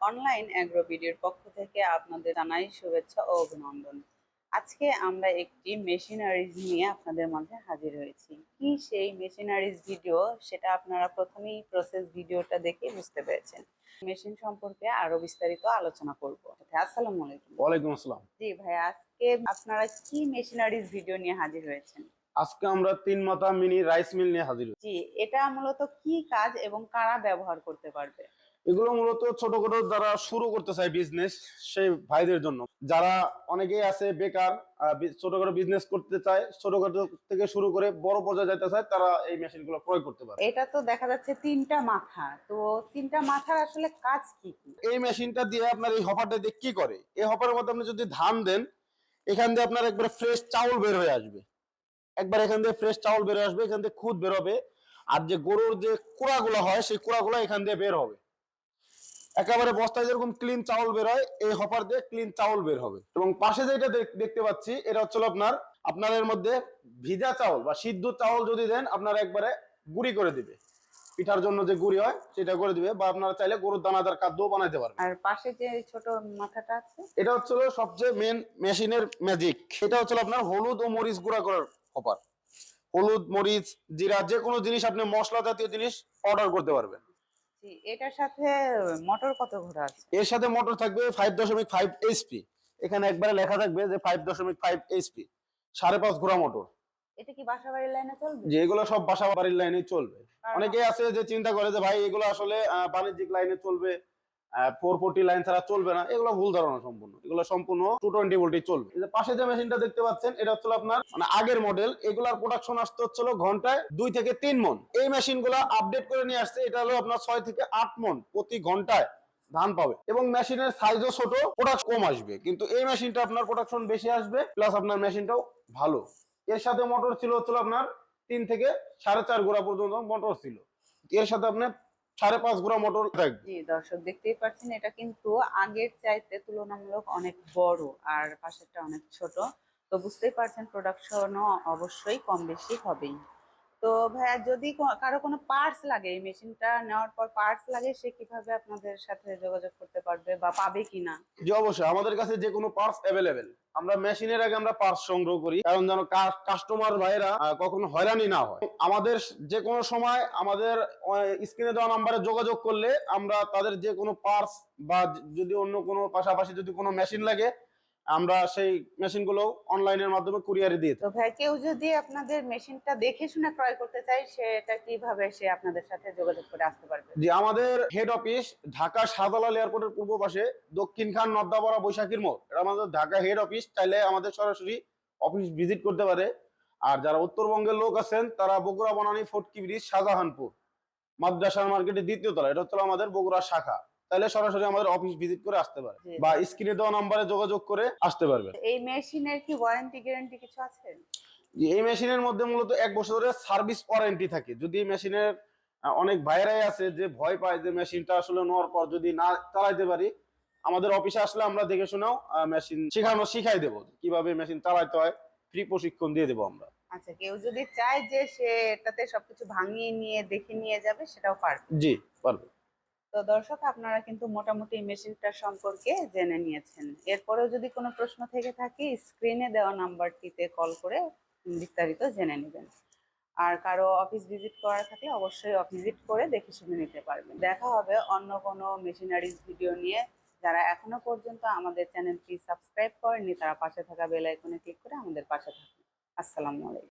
Online agro ভিডিওর পক্ষ থেকে আপনাদের জানাই শুভেচ্ছা ও অভিনন্দন। আজকে আমরা একটি মেশিনারিজ নিয়ে আপনাদের মাঝে হাজির হয়েছি। কি সেই মেশিনারিজ ভিডিও সেটা আপনারা প্রথমেই প্রসেস ভিডিওটা দেখে বুঝতে পেরেছেন। মেশিন সম্পর্কে আরো বিস্তারিত আলোচনা করব। আসসালামু আলাইকুম। ওয়ালাইকুম আসসালাম। জি ভাই, আজকে আপনারা কি মেশিনারিজ ভিডিও নিয়ে হাজির হয়েছেন? আজকে আমরা 3 মাথা মিনি রাইস মিল নিয়ে হাজির হয়েছি। জি, এটা মূলত কি কাজ এবং কারা ব্যবহার করতে পারবে? এগুলো মূলত ছোটখাটো যারা শুরু করতে চায় বিজনেস, সেই ভাইদের জন্য। যারা অনেকেই আছে বেকার, ছোটখাটো বিজনেস করতে চায়, ছোটখাটো থেকে শুরু করে বড় পর্যায়ে যেতে চায়, তারা এই মেশিনগুলো ক্রয় করতে পারে। এটা তো দেখা যাচ্ছে তিনটা মাথা, তো তিনটা মাথার আসলে কাজ কি কি? এই মেশিনটা দিয়ে আপনার এই হপারটা দিয়ে কি করে, এই হপারের মধ্যে আপনি যদি ধান দেন, এখান দিয়ে আপনার একবার ফ্রেশ চাউল বের হয়ে আসবে। একবার এখান দিয়ে ফ্রেশ চাউল বের আসবে, এখান দিয়ে খুদ বের হবে। আর যে গরুর যে কুড়াগুলো হয়, সেই কুড়াগুলো এখান দিয়ে বের হবে। একেবারে বস্তায় যেরকম ক্লিন চাউল বের হয়, এই হপার দিয়ে ক্লিন চাউল বের হবে। এবং পাশে যেটা দেখতে পাচ্ছি, এটা হচ্ছে আপনাদের মধ্যে ভিজা চাউল বা সিদ্ধ চাউল যদি দেন, আপনারা একবারে গুঁড়ি করে দিবে। পিঠার জন্য যে গুঁড়ি হয় সেটা করে দিবে, বা আপনারা চাইলে গরুর দানাদার খাদ্যও বানাইতে পারবেন। আর পাশে যে ছোট মাথাটা আছে, এটা হচ্ছে সবচেয়ে মেন মেশিনের ম্যাজিক। এটা হচ্ছে আপনার হলুদ ও মরিচ গুঁড়া করার হপার। হলুদ, মরিচ, জিরা, যে কোনো জিনিস আপনি মশলা জাতীয় জিনিস অর্ডার করতে পারবেন। এটার সাথে মোটর কত ঘোড়া আছে? এর সাথে মোটর থাকবে 5.5 এইচপি। এখানে একবারে লেখা থাকবে যে 5.5 এইচপি, 5.5 ঘোড়া মোটর। এটা কি বাসা বাড়ির লাইনে চলবে? যে এগুলো সব বাসা বাড়ির লাইনে চলবে। কারণ অনেকে আছে যে চিন্তা করে যে ভাই এগুলো আসলে বাণিজ্যিক লাইনে চলবে, 440 লাইন ছাড়া চলবে না। এগুলো ভুল ধারণা সম্পূর্ণ। এগুলো সম্পূর্ণ 220 ভোল্টে চলবে। এই যে পাশে যে মেশিনটা দেখতে পাচ্ছেন, এটা হচ্ছে আপনার মানে আগের মডেল। এগুলার প্রোডাকশন আসতে হচ্ছিল ঘন্টায় 2 থেকে 3 মণ। এই মেশিনগুলো আপডেট করে নিয়ে আসছে, এটা হলো আপনার 6 থেকে 8 মণ প্রতি ঘন্টায় ধান পাবে। এবং মেশিনের সাইজও ছোট, প্রোডাক্ট কম আসবে। কিন্তু এই মেশিনটা আপনার প্রোডাকশন বেশি আসবে, প্লাস আপনার মেশিনটাও ভালো। এর সাথে মোটর ছিল আপনার 3 থেকে 4.5 ঘোড়া পর্যন্ত মোটর ছিল। এর সাথে আপনার 5.5 ঘোড়া মোটর থাকবে। জি দর্শক, দেখতেই পাচ্ছেন এটা কিন্তু আগের চাইতে তুলনামূলক অনেক বড়, আর পাশেরটা অনেক ছোট। তো বুঝতেই পারছেন প্রোডাকশনও অবশ্যই কম বেশি হবেই। তো ভাইয়া, যদি কারো কোনো পার্টস লাগে, এই মেশিনটা নেওয়ার পর পার্টস লাগে, সে কিভাবে আপনাদের সাথে যোগাযোগ করতে পারবে বা পাবে কিনা? জি অবশ্যই, আমাদের কাছে যে কোনো পার্টস অ্যাভেলেবেল। আমরা মেশিনের আগে আমরা পার্টস সংগ্রহ করি, কারণ যেন কাস্টমার ভাইরা কখনো হয়রানি না হয়। আমাদের যে কোনো সময় আমাদের স্ক্রিনে দেওয়া নাম্বারে যোগাযোগ করলে আমরা তাদের যে কোনো পার্টস বা যদি অন্য কোনো পাশাপাশি যদি কোনো মেশিন লাগে, আমরা সেই মেশিনগুলো অনলাইনের মাধ্যমে কুরিয়ারে দিয়ে তো থাকি। ভাই, কেউ যদি আপনাদের মেশিনটা দেখে শুনে ক্রয় করতে চায়, সেটা কিভাবে সে আপনাদের সাথে যোগাযোগ করে আসতে পারবে? যে আমাদের হেড অফিস ঢাকা শাহজালাল এয়ারপোর্টের পূর্ব পাশে, দক্ষিণ খান নদ্দাপাড়া বৈশাখীর মোড়। এটা আমাদের ঢাকা হেড অফিস। চাইলে আমাদের সরাসরি অফিস ভিজিট করতে পারে। আর যারা উত্তরবঙ্গের লোক আছেন, তারা বগুড়া বনানী ফটকি ব্রিজ শাহজাহানপুর মাদ্রাসার মার্কেটের 2য় তলা, এটা হচ্ছে আমাদের বগুড়া শাখা। তাহলে সরাসরি আমাদের অফিস ভিজিট করে আসতে পারে, জি, বা স্ক্রিনে দেওয়া নাম্বারে যোগাযোগ করে আসতে পারবে। এই মেশিনের কি ওয়ারেন্টি গ্যারান্টি কিছু আছে? এই মেশিনের মধ্যে মূলত 1 বছরের সার্ভিস ওয়ারেন্টি থাকে। যদি মেশিনের অনেক ভাইরাই আছে যে ভয় পায় যে মেশিনটা আসলে নেওয়ার পর যদি না চালাইতে পারি, আমাদের অফিসে আসলে আমরা দেখে শুনেও মেশিন শিখাই দেবো কিভাবে মেশিন চালাইতে হয়। ফ্রি প্রশিক্ষণ দিয়ে দেবো আমরা। আচ্ছা, কেউ যদি চায় যে সে এটাতে সবকিছু ভাঙিয়ে নিয়ে দেখে নিয়ে যাবে, সেটাও পারবে? জি, পারবে। তো দর্শক, আপনারা কিন্তু মোটামুটি মেশিনটা সম্পর্কে জেনে নিয়েছেন। এরপরেও যদি কোনো প্রশ্ন থেকে থাকে, স্ক্রিনে দেওয়া নাম্বারটিতে কল করে বিস্তারিত জেনে নেবেন। আর কারো অফিস ভিজিট করার থাকলে অবশ্যই অফিস ভিজিট করে দেখে শুনে নিতে পারবেন। দেখা হবে অন্য কোনো মেশিনারিজ ভিডিও নিয়ে। যারা এখনো পর্যন্ত আমাদের চ্যানেলটি সাবস্ক্রাইব করেননি, তারা পাশে থাকা বেল আইকনে ক্লিক করে আমাদের পাশে থাকুন। আসসালামু আলাইকুম।